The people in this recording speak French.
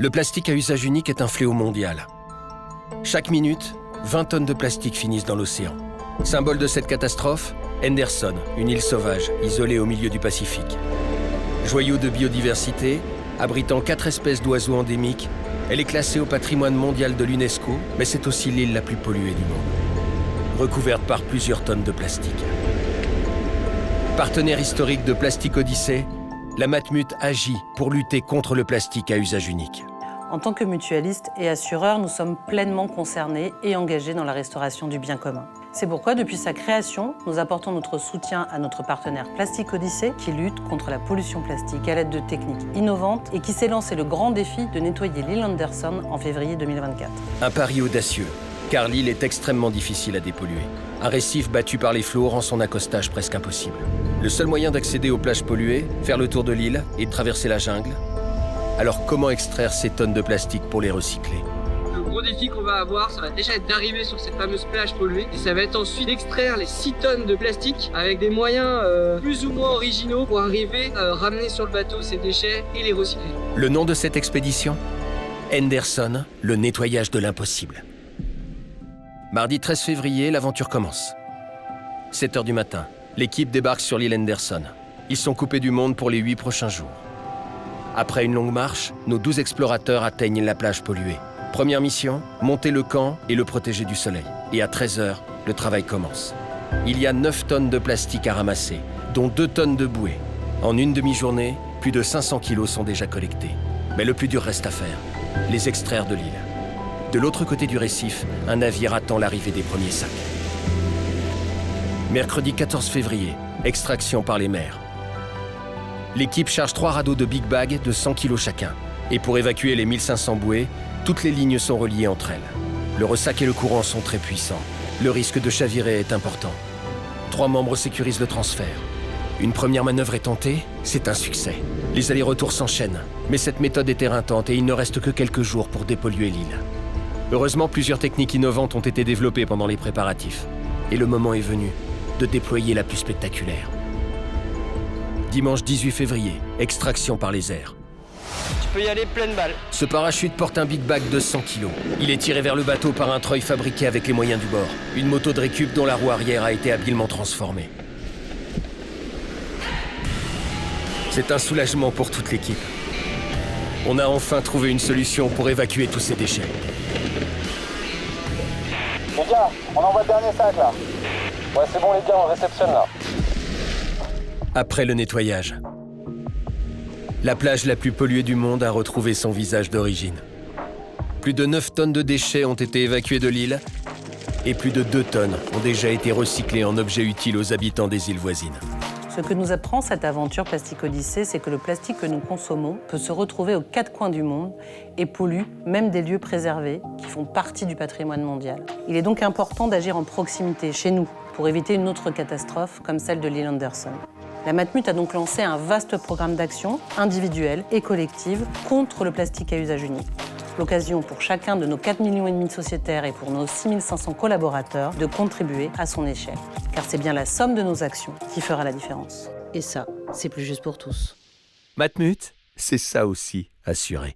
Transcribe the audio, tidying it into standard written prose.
Le plastique à usage unique est un fléau mondial. Chaque minute, 20 tonnes de plastique finissent dans l'océan. Symbole de cette catastrophe, Henderson, une île sauvage, isolée au milieu du Pacifique. Joyau de biodiversité, abritant 4 espèces d'oiseaux endémiques, elle est classée au patrimoine mondial de l'UNESCO, mais c'est aussi l'île la plus polluée du monde, recouverte par plusieurs tonnes de plastique. Partenaire historique de Plastic Odyssey, la Matmut agit pour lutter contre le plastique à usage unique. En tant que mutualistes et assureurs, nous sommes pleinement concernés et engagés dans la restauration du bien commun. C'est pourquoi, depuis sa création, nous apportons notre soutien à notre partenaire Plastic Odyssey, qui lutte contre la pollution plastique à l'aide de techniques innovantes et qui s'est lancé le grand défi de nettoyer l'île Henderson en février 2024. Un pari audacieux, car l'île est extrêmement difficile à dépolluer. Un récif battu par les flots rend son accostage presque impossible. Le seul moyen d'accéder aux plages polluées, faire le tour de l'île et de traverser la jungle. Alors comment extraire ces tonnes de plastique pour les recycler ? Le gros défi qu'on va avoir, ça va déjà être d'arriver sur cette fameuse plage polluée. Et ça va être ensuite d'extraire les 6 tonnes de plastique avec des moyens plus ou moins originaux pour arriver à ramener sur le bateau ces déchets et les recycler. Le nom de cette expédition ? Henderson, le nettoyage de l'impossible. Mardi 13 février, l'aventure commence. 7 h du matin, l'équipe débarque sur l'île Henderson. Ils sont coupés du monde pour les 8 prochains jours. Après une longue marche, nos 12 explorateurs atteignent la plage polluée. Première mission, monter le camp et le protéger du soleil. Et à 13 h, le travail commence. Il y a 9 tonnes de plastique à ramasser, dont 2 tonnes de bouée. En une demi-journée, plus de 500 kilos sont déjà collectés. Mais le plus dur reste à faire, les extraire de l'île. De l'autre côté du récif, un navire attend l'arrivée des premiers sacs. Mercredi 14 février, extraction par les mers. L'équipe charge 3 radeaux de big bag de 100 kg chacun. Et pour évacuer les 1500 bouées, toutes les lignes sont reliées entre elles. Le ressac et le courant sont très puissants. Le risque de chavirer est important. 3 membres sécurisent le transfert. Une première manœuvre est tentée, c'est un succès. Les allers-retours s'enchaînent, mais cette méthode est éreintante et il ne reste que quelques jours pour dépolluer l'île. Heureusement, plusieurs techniques innovantes ont été développées pendant les préparatifs. Et le moment est venu de déployer la plus spectaculaire. Dimanche 18 février, extraction par les airs. Tu peux y aller pleine balle. Ce parachute porte un big bag de 100 kg. Il est tiré vers le bateau par un treuil fabriqué avec les moyens du bord. Une moto de récup dont la roue arrière a été habilement transformée. C'est un soulagement pour toute l'équipe. On a enfin trouvé une solution pour évacuer tous ces déchets. Les gars, on envoie le dernier sac là. Ouais, c'est bon les gars, on réceptionne là. Après le nettoyage, la plage la plus polluée du monde a retrouvé son visage d'origine. Plus de 9 tonnes de déchets ont été évacués de l'île et plus de 2 tonnes ont déjà été recyclées en objets utiles aux habitants des îles voisines. Ce que nous apprend cette aventure Plastic Odyssey, c'est que le plastique que nous consommons peut se retrouver aux 4 coins du monde et pollue même des lieux préservés qui font partie du patrimoine mondial. Il est donc important d'agir en proximité, chez nous, pour éviter une autre catastrophe comme celle de l'île Henderson. La Matmut a donc lancé un vaste programme d'action individuelle et collective contre le plastique à usage unique. L'occasion pour chacun de nos 4,5 millions de sociétaires et pour nos 6 500 collaborateurs de contribuer à son échelle. Car c'est bien la somme de nos actions qui fera la différence. Et ça, c'est plus juste pour tous. Matmut, c'est ça aussi, assuré.